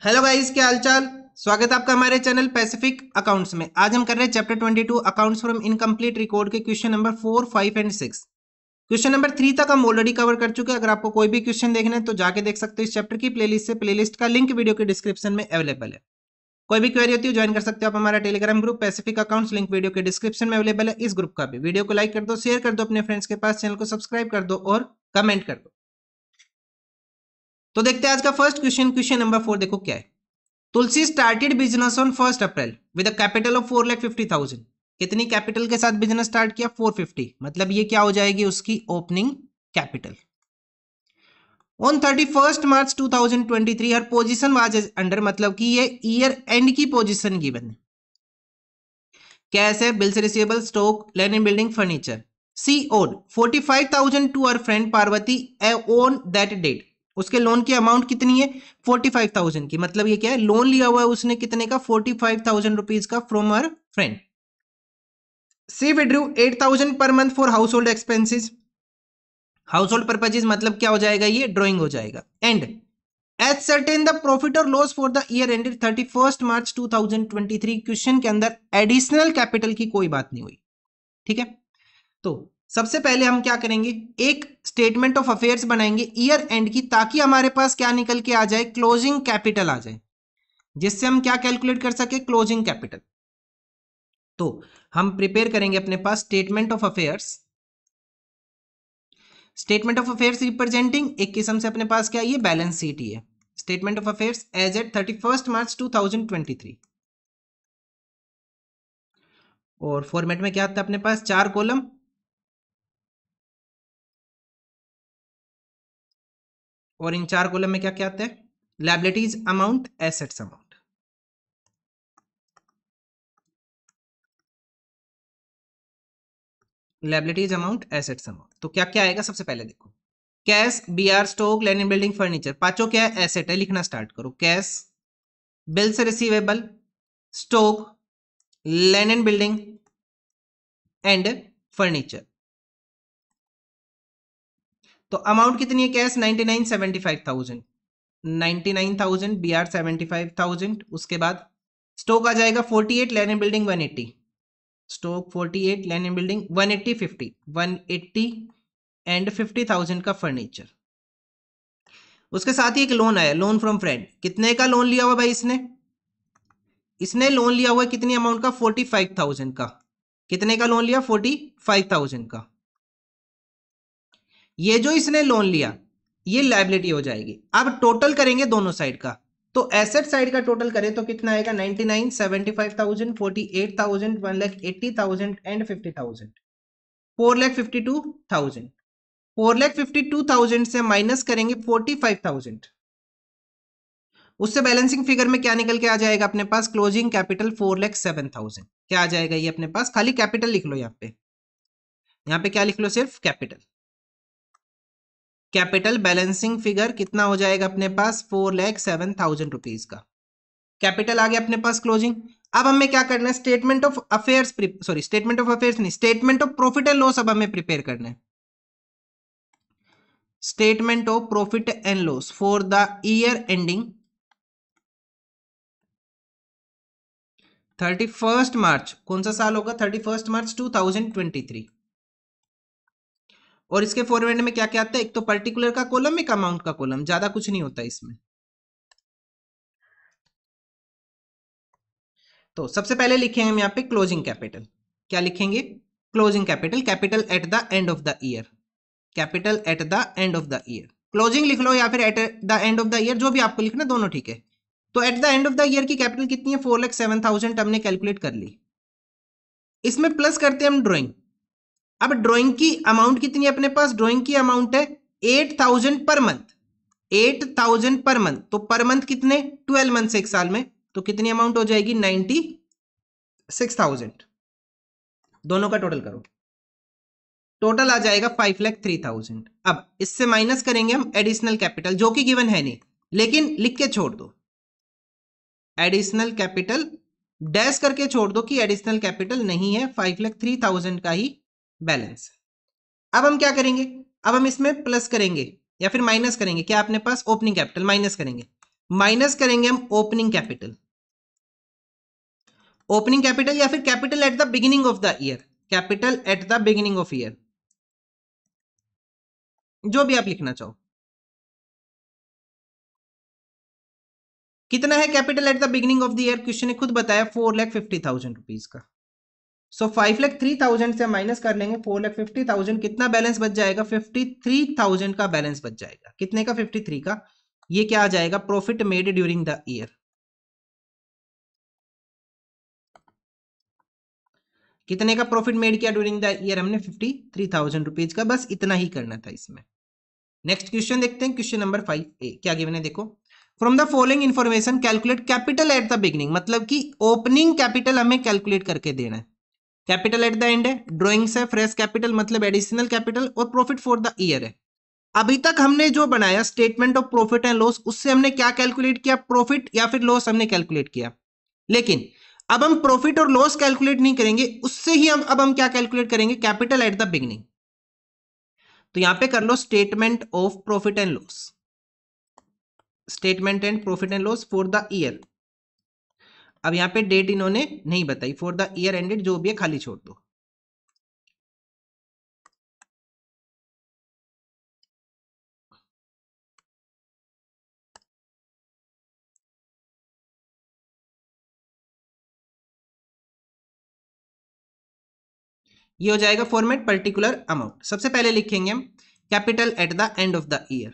Hello guys, क्या हालचाल। स्वागत है आपका हमारे चैनल पैसिफिक अकाउंट्स में। आज हम कर रहे हैं chapter 22 accounts from incomplete record के question number 4, 5 and 6। Question number 3 तक हम ऑलरेडी कवर कर चुके हैं। अगर आपको कोई भी क्वेश्चन देखना है तो जाके देख सकते हो इस चैप्टर की प्लेलिस्ट से। प्लेलिस्ट का लिंक वीडियो के डिस्क्रिप्शन में अवेलेबल है। कोई भी क्वेरी होती है ज्वाइन कर सकते हो आप हमारा Telegram group Pacific accounts, link video के डिस्क्रिप्शन में अवेलेबल है। इस ग्रुप का भी वीडियो को लाइक कर दो, शेयर कर दो अपने फ्रेंड्स के पास, चैनल को सब्सक्राइब कर दो और कमेंट कर दो। तो देखते हैं आज का फर्स्ट क्वेश्चन। क्वेश्चन नंबर 4 देखो क्या है। Tulsi started business on 1 April with a capital of 4,50,000। कितनी कैपिटल के साथ बिजनेस स्टार्ट किया? 450। मतलब ये क्या हो जाएगी उसकी opening capital. On 31 March 2023 her position was under, मतलब कि ये ईयर एंड की पोजीशन गिवन है। कैश है, bills receivable, stock, land and building, furniture. She owed 45,000 to her friend Parvati on that date. उसके लोन की अमाउंट कितनी है? 45,000 की। मतलब ये क्या है, लोन लिया हुआ है उसने कितने का? 45,000 रुपीज का from her friend. She withdrew 8,000 per month for household expenses. Household purposes मतलब क्या हो जाएगा? ये ड्रॉइंग हो जाएगा। And ascertain the profit और loss for the year ended 31 March 2023। Question के अंदर एडिशनल कैपिटल की कोई बात नहीं हुई। ठीक है, तो सबसे पहले हम क्या करेंगे, एक स्टेटमेंट ऑफ अफेयर्स बनाएंगे ईयर एंड की, ताकि हमारे पास क्या निकल के आ जाए? क्लोजिंग कैपिटल आ जाए, जिससे हम क्या कैलकुलेट कर सके? Closing capital. तो हम प्रिपेयर करेंगे अपने पास statement of affairs. Statement of affairs representing एक किस्म से अपने पास क्या है? ये बैलेंस शीट ही है। Statement of affairs as at 31 March 2023। और फॉर्मेट में क्या आता है अपने पास? 4 कॉलम और इन 4 कॉलम में क्या क्या आता है? Liabilities amount, assets amount. Liabilities amount, assets amount. तो क्या क्या आएगा? सबसे पहले देखो, cash, BR, stock, land and building, furniture. पांचों क्या है? एसेट है। लिखना स्टार्ट करो। Cash, bills receivable, stock, land and building and furniture. तो अमाउंट कितनी है? Cash 99,75,000, 99,000, BR 75,000। उसके बाद स्टॉक आ जाएगा 48, land and building 180। Stock 48, land and building 180, 50, 180 and 50,000 का फर्नीचर। उसके साथ ही एक लोन आया, लोन फ्रॉम फ्रेंड। कितने का लोन लिया हुआ भाई इसने? इसने लोन लिया हुआ है कितनी अमाउंट का? 45,000 का। कितने का लोन लिया? 45,000 का। ये जो इसने लोन लिया ये लायबिलिटी हो जाएगी। अब टोटल करेंगे दोनों साइड का, तो एसेट साइड का टोटल करें तो कितना आएगा? 99, 75,000, 48,000, 1,80,000 एंड 50,000, 4,52,000। 4,52,000 से माइनस करेंगे 45,000, उससे बैलेंसिंग फिगर में क्या निकल के आ जाएगा अपने पास? Closing capital 4,07,000। क्या आ जाएगा ये अपने पास? खाली कैपिटल लिख लो यहाँ पे। यहाँ पे क्या लिख लो? सिर्फ कैपिटल। कैपिटल बैलेंसिंग फिगर कितना हो जाएगा अपने पास? 4,07,000 रुपीज का कैपिटल आ गया अपने पास क्लोजिंग। अब हमें क्या करना है? Statement of affairs, sorry statement of affairs नहीं, statement of profit and loss अब हमें प्रिपेयर करना है। Statement of profit and loss for the year ending 31 March. कौन सा साल होगा? 31 मार्च 2023। और इसके फॉर्मेट में क्या क्या आता है? एक तो पर्टिकुलर का कॉलम, एक अमाउंट का कॉलम, ज्यादा कुछ नहीं होता इसमें। तो सबसे पहले लिखेंगे हम यहाँ पे क्लोजिंग कैपिटल। क्या लिखेंगे? Closing capital, capital at the end of the year. Capital at the end of the year. Closing लिख लो या फिर at the end of the year, जो भी आपको लिखना, दोनों ठीक है। तो at the end of the year की कैपिटल कितनी है? 4,07,000 हमने कैलकुलेट कर ली। इसमें प्लस करते हैं हम ड्रॉइंग। अब ड्रॉइंग की अमाउंट कितनी है अपने पास? ड्रॉइंग की अमाउंट है 8,000 पर मंथ। 8,000 पर मंथ, तो पर मंथ कितने? 12 मंथ एक साल में, तो कितनी अमाउंट हो जाएगी? 96,000। दोनों का टोटल करो, टोटल आ जाएगा 5,03,000। अब इससे माइनस करेंगे हम एडिशनल कैपिटल, जो कि गिवन है नहीं, लेकिन लिख के छोड़ दो एडिशनल कैपिटल, डैश करके छोड़ दो कि एडिशनल कैपिटल नहीं है, 5,03,000 का ही बैलेंस। अब हम क्या करेंगे? अब हम इसमें प्लस करेंगे या फिर माइनस करेंगे। क्या अपने पास? ओपनिंग कैपिटल माइनस करेंगे, माइनस करेंगे हम ओपनिंग कैपिटल, ओपनिंग कैपिटल या फिर capital at the beginning of the year, capital at the beginning of year, जो भी आप लिखना चाहो। कितना है capital at the beginning of the year? Question ने खुद बताया 4,50,000 रुपीज का। सो 5,03,000 से माइनस कर लेंगे 4,50,000, कितना बैलेंस बच जाएगा? 53,000 का बैलेंस बच जाएगा। कितने का? 53 का। ये क्या आ जाएगा? Profit made during the year. कितने का प्रॉफिट मेड किया ड्यूरिंग द ईयर? हमने 53,000 रुपीज का। बस इतना ही करना था इसमें। नेक्स्ट क्वेश्चन देखते हैं, क्वेश्चन नंबर 5A क्या गिवन है देखो। From the following information calculate capital at the beginning, मतलब कि ओपनिंग कैपिटल हमें कैलकुलेट करके देना है। कैपिटल एट द एंड है, ड्रॉइंग्स है, फ्रेश कैपिटल मतलब एडिशनल कैपिटल, और प्रॉफिट फॉर द ईयर है। अभी तक हमने जो बनाया statement of profit and loss, उससे हमने क्या कैलकुलेट किया? प्रॉफिट या फिर लॉस हमने कैलकुलेट किया। लेकिन अब हम प्रॉफिट और लॉस कैलकुलेट नहीं करेंगे, उससे ही हम क्या कैलकुलेट करेंगे? Capital at the beginning. तो यहां पे कर लो statement of profit and loss, statement and profit and loss for the year. अब यहां पे डेट इन्होंने नहीं बताई, फॉर द ईयर एंडेड जो भी है खाली छोड़ दो। ये हो जाएगा फॉर्मेट पर्टिकुलर अमाउंट। सबसे पहले लिखेंगे हम capital at the end of the year,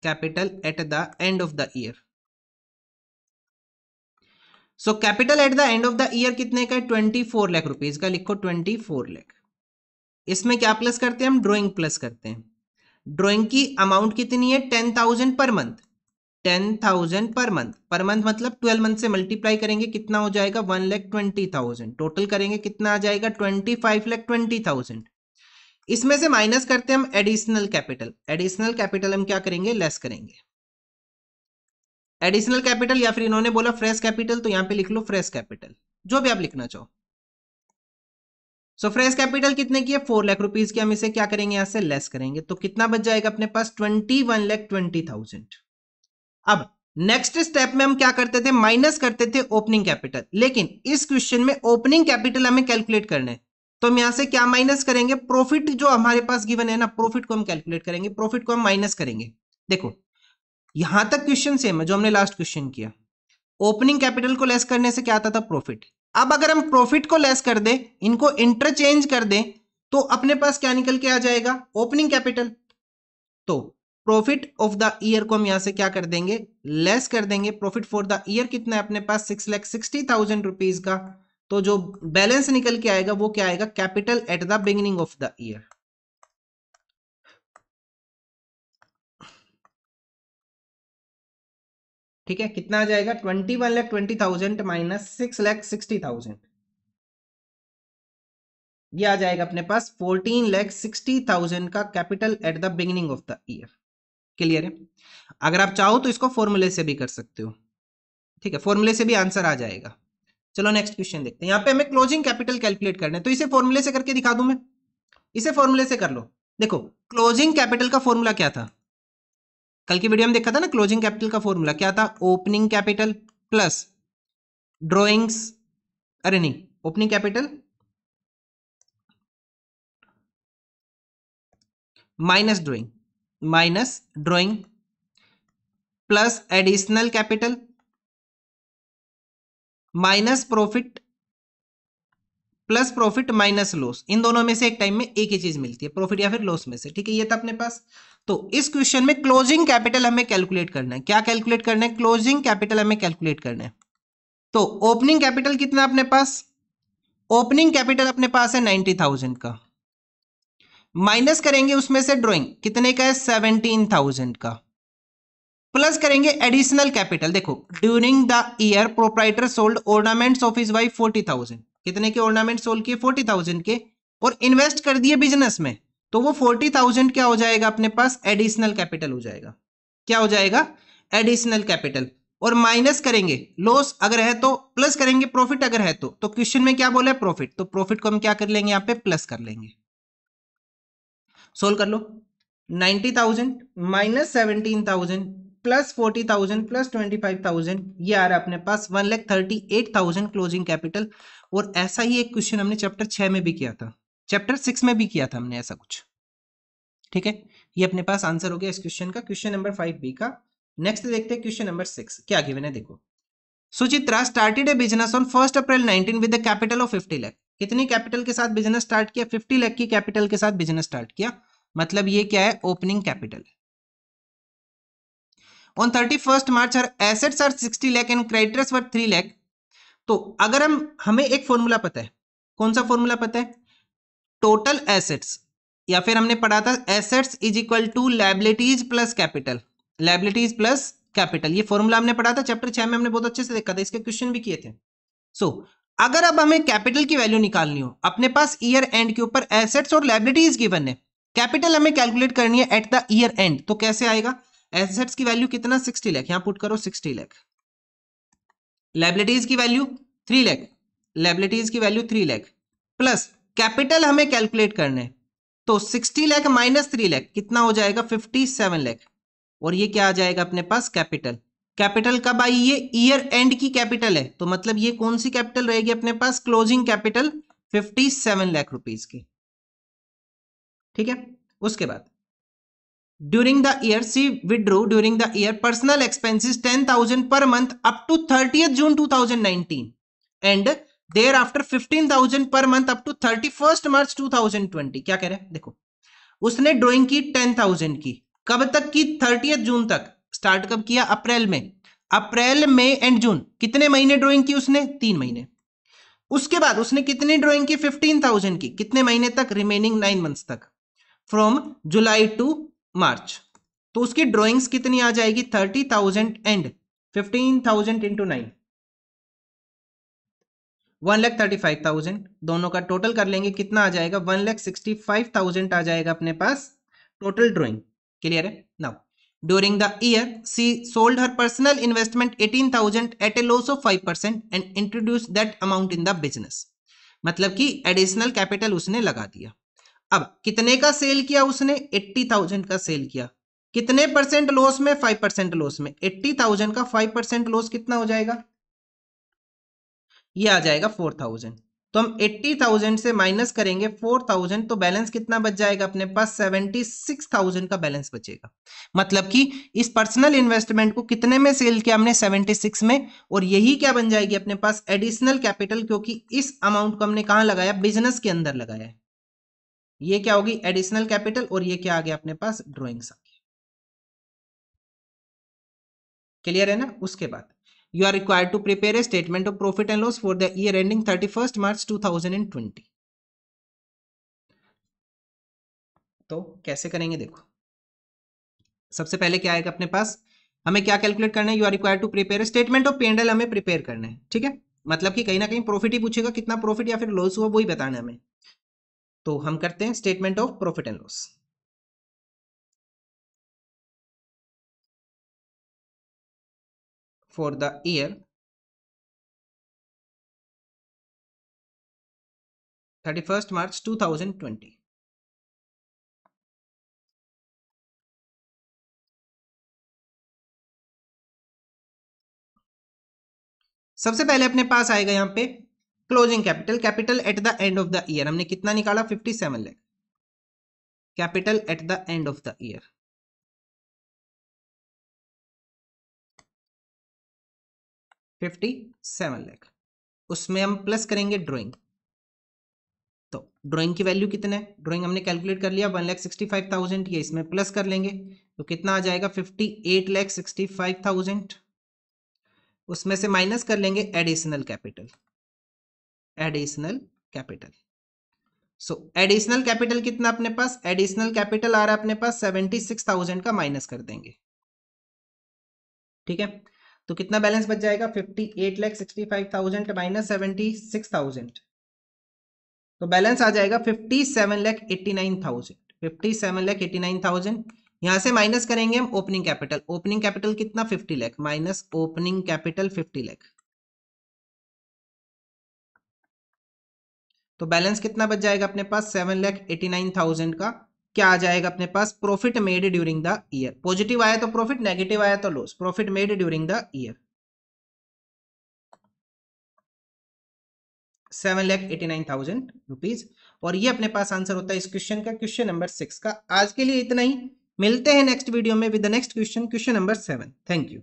capital at the end of the year. So capital at the end of the year कितने का? 24 लाख रुपीज का। लिखो 24 लाख। इसमें क्या प्लस करते हैं हम? ड्रॉइंग प्लस करते हैं। ड्रॉइंग की अमाउंट कितनी है? 10,000 पर मंथ, 10,000 पर मंथ मतलब 12 मंथ से मल्टीप्लाई करेंगे, कितना हो जाएगा? 1,20,000। टोटल करेंगे कितना आ जाएगा? 25,20,000। इसमें से माइनस करते हैं हम एडिशनल कैपिटल। एडिशनल कैपिटल हम क्या करेंगे? लेस करेंगे। एडिशनल कैपिटल या फिर इन्होंने बोला फ्रेश कैपिटल, तो यहां पे लिख लो फ्रेश कैपिटल, जो भी आप लिखना चाहो। सो फ्रेश कैपिटल कितने की है? 4 लाख रुपीज की। हम इसे क्या करेंगे? यहां से लेस करेंगे, तो कितना बच जाएगा अपने पास? 21,20,000। अब नेक्स्ट स्टेप में हम क्या करते थे? माइनस करते थे ओपनिंग कैपिटल। लेकिन इस क्वेश्चन में ओपनिंग कैपिटल हमें कैलकुलेट करना है, तो हम यहां से क्या माइनस करेंगे? प्रॉफिट जो हमारे पास गिवन है ना, प्रॉफिट को हम कैलकुलेट करेंगे, प्रॉफिट को हम माइनस करेंगे। देखो यहां तक क्वेश्चन सेम है जो हमने लास्ट क्वेश्चन किया। ओपनिंग कैपिटल को लेस करने से क्या आता था? प्रॉफिट। अब अगर हम प्रॉफिट को लेस कर दे, इनको इंटरचेंज कर दे, तो अपने पास क्या निकल के आ जाएगा? Opening capital. तो प्रॉफिट ऑफ द ईयर को हम यहां से क्या कर देंगे? लेस कर देंगे। प्रॉफिट फॉर द ईयर कितना है अपने पास? 6,60,000 रुपीज का। तो जो बैलेंस निकल के आएगा वो क्या आएगा? Capital at the beginning of the year. ठीक है, कितना आ जाएगा? 21,20,000 माइनस 6,60,000, ये आ जाएगा अपने पास 14,60,000 का capital at the beginning of the year. Clear है? अगर आप चाहो तो इसको फॉर्मूले से भी कर सकते हो। ठीक है, फॉर्मूले से भी आंसर आ जाएगा। चलो नेक्स्ट क्वेश्चन देखते हैं। यहां पे हमें क्लोजिंग कैपिटल कैलकुलेट करना है, तो इसे फॉर्मूले से करके दिखा दूं मैं। इसे फॉर्मूले से कर लो। देखो क्लोजिंग कैपिटल का फॉर्मूला क्या था? कल की वीडियो में देखा था ना, क्लोजिंग कैपिटल का फॉर्मूला क्या था? ओपनिंग कैपिटल प्लस ड्रॉइंग्स, अरे नहीं, opening capital minus drawing plus additional capital minus profit plus profit minus loss. इन दोनों में से एक टाइम में एक ही चीज मिलती है, प्रॉफिट या फिर लॉस में से। ठीक है, ये था अपने पास। तो इस क्वेश्चन में क्लोजिंग कैपिटल हमें कैलकुलेट करना है। क्या कैलकुलेट करना है? क्लोजिंग कैपिटल हमें कैलकुलेट करना है। तो ओपनिंग कैपिटल कितना अपने पास? ओपनिंग कैपिटल अपने पास है 90,000 का। माइनस करेंगे उसमें से ड्रॉइंग, कितने का है? 17,000 का। प्लस करेंगे एडिशनल कैपिटल। देखो during the year proprietor sold ornaments of his wife 40,000। कितने के ऑर्नामेंट सोल्ड किए? 40,000 के। और इन्वेस्ट कर दिए बिजनेस में, तो वो 40,000 क्या हो जाएगा अपने पास? एडिशनल कैपिटल हो जाएगा। क्या हो जाएगा? Additional capital. और माइनस करेंगे लॉस अगर है तो, प्लस करेंगे प्रॉफिट अगर है तो क्वेश्चन में क्या बोला है? प्रॉफिट। तो प्रॉफिट को हम क्या कर लेंगे? यहाँ पे प्लस कर लेंगे। सोल्व कर लो। 90,000 माइनस 17,000 प्लस 40,000 प्लस 25,000, ये आ रहा है अपने पास 1,38,000 क्लोजिंग कैपिटल। और ऐसा ही एक क्वेश्चन हमने चैप्टर 6 में भी किया था, चैप्टर 6 में भी किया था हमने ऐसा कुछ। ठीक है, ये अपने पास आंसर हो गया इस क्वेश्चन का, क्वेश्चन नंबर 5B का। नेक्स्ट देखते हैं क्वेश्चन नंबर 6 क्या गिवन है। देखो, Suchitra started A business on 1 April 19 with the capital of 50 lakh. कितनी कैपिटल के साथ बिजनेस स्टार्ट किया? 50 लाख की कैपिटल के साथ बिजनेस स्टार्ट किया, मतलब ये क्या है? Opening capital. On 31 March her assets are 60 lakh and creditors were 3 lakh. तो अगर हमें एक फॉर्मूला पता है, कौन सा फॉर्मूला पता है? टोटल एसेट्स, या फिर हमने पढ़ा था assets is equal to liabilities plus capital, liabilities plus capital, ये फॉर्मूला हमने पढ़ा था चैप्टर 6 में, हमने बहुत अच्छे से देखा था, इसके क्वेश्चन भी किए थे। अगर अब हमें कैपिटल की वैल्यू निकालनी हो, अपने पास ईयर एंड के ऊपर एसेट्स और लायबिलिटीज गिवन है, कैपिटल हमें कैलकुलेट करनी है एट द ईयर एंड, तो कैसे आएगा? एसेट्स की वैल्यू कितना? 60 लाख, यहां पुट करो 60 लाख। लायबिलिटीज की वैल्यू 3 लाख, लायबिलिटीज की वैल्यू 3 लाख, प्लस कैपिटल हमें कैलकुलेट करना है, तो 60 लाख माइनस 3 लाख कितना हो जाएगा? 57 लाख। और ये क्या आ जाएगा अपने पास? कैपिटल। कैपिटल कब आई? ये ईयर एंड की कैपिटल है, तो मतलब ये कौन सी कैपिटल रहेगी अपने पास? क्लोजिंग कैपिटल 57 लाख रुपीस की। ठीक है, उसके बाद during the year she withdrew during the year personal expenses 10,000 per month up to 30th June 2019 and thereafter 15,000 per month up to 31st मार्च 2020। क्या कह रहे हैं? देखो, उसने ड्राइंग की 10,000 की, कब तक की? 30th जून तक। स्टार्ट कब किया? अप्रैल में। अप्रैल, मई एंड जून, कितने महीने ड्राइंग की उसने? 3 महीने। उसके बाद उसने कितनी ड्राइंग की? 15,000 की, कितने महीने तक? रिमेनिंग 9 मंथ्स तक, फ्रॉम जुलाई टू मार्च। तो उसकी ड्राइंग्स कितनी आ जाएगी? 30,000 एंड 15,000 इंटू 9, 1,35,000, दोनों का टोटल कर लेंगे, कितना आ जाएगा? 1,65,000 आ जाएगा अपने पास टोटल ड्राइंग। क्लियर है? Now during the year she sold her personal investment 18,000 at a loss of 5% and introduced that amount in the business, मतलब कि एडिशनल कैपिटल उसने लगा दिया। अब कितने का सेल किया उसने? 80,000 का सेल किया। कितने परसेंट लॉस में? 5% लॉस में। 80,000 का 5% लॉस कितना हो जाएगा? ये आ जाएगा 4,000। तो हम 80,000 से माइनस करेंगे 4,000, तो बैलेंस कितना बच जाएगा अपने पास? 76,000 का बैलेंस बचेगा। मतलब कि इस पर्सनल इन्वेस्टमेंट को कितने में सेल किया हमने? 76 में। और यही क्या बन जाएगी अपने पास? एडिशनल कैपिटल, क्योंकि इस अमाउंट को हमने कहां लगाया? बिजनेस के अंदर लगाया है। ये क्या होगी? Additional capital. और ये क्या आ गया अपने पास? ड्रॉइंग्स आ गया। क्लियर है ना? उसके बाद you are required to prepare a statement of profit and loss for the year ending 31st March 2020। तो कैसे करेंगे? देखो, सबसे पहले क्या आएगा अपने पास? हमें क्या कैलकुलेट करना है? You are required to prepare statement of P&L, हमें प्रिपेयर करना है। ठीक है, मतलब कि कहीं ना कहीं प्रॉफिट ही पूछेगा, कितना प्रॉफिट या फिर लॉस हुआ वही बताना है हमें। तो हम करते हैं statement of profit and loss for the year 31st मार्च 2020। सबसे पहले अपने पास आएगा यहाँ पे closing capital, capital at the end of the year हमने कितना निकाला? 57 lakh. Capital at the end of the year 57 lakh, उसमें हम प्लस करेंगे ड्राइंग। तो ड्राइंग की वैल्यू कितना है? ड्राइंग हमने कैलकुलेट कर लिया 1,65,000, ये इसमें प्लस कर लेंगे तो कितना आ जाएगा? 58,65,000। उसमें से माइनस कर लेंगे एडिशनल कैपिटल, एडिशनल कैपिटल। सो एडिशनल कैपिटल कितना अपने पास? एडिशनल कैपिटल आ रहा है अपने पास 76,000 का, माइनस कर देंगे। ठीक है, तो कितना बैलेंस बच जाएगा? 58,65,000 माइनस 76,000, तो बैलेंस आ जाएगा 57,89,000। 57,89,000 यहां से माइनस करेंगे हम ओपनिंग कैपिटल। ओपनिंग कैपिटल कितना? 50 lakh, minus opening capital 50 lakh, तो बैलेंस कितना बच जाएगा अपने पास? 7,89,000 का क्या आ जाएगा अपने पास, profit made during the year. Positive आया तो प्रॉफिट, नेगेटिव आया तो loss. Profit made during the year 7,89,000 rupees. और ये अपने पास आंसर होता है इस क्वेश्चन का, क्वेश्चन नंबर 6 का। आज के लिए इतना ही, मिलते हैं नेक्स्ट वीडियो में with the next question, question number 7। Thank you.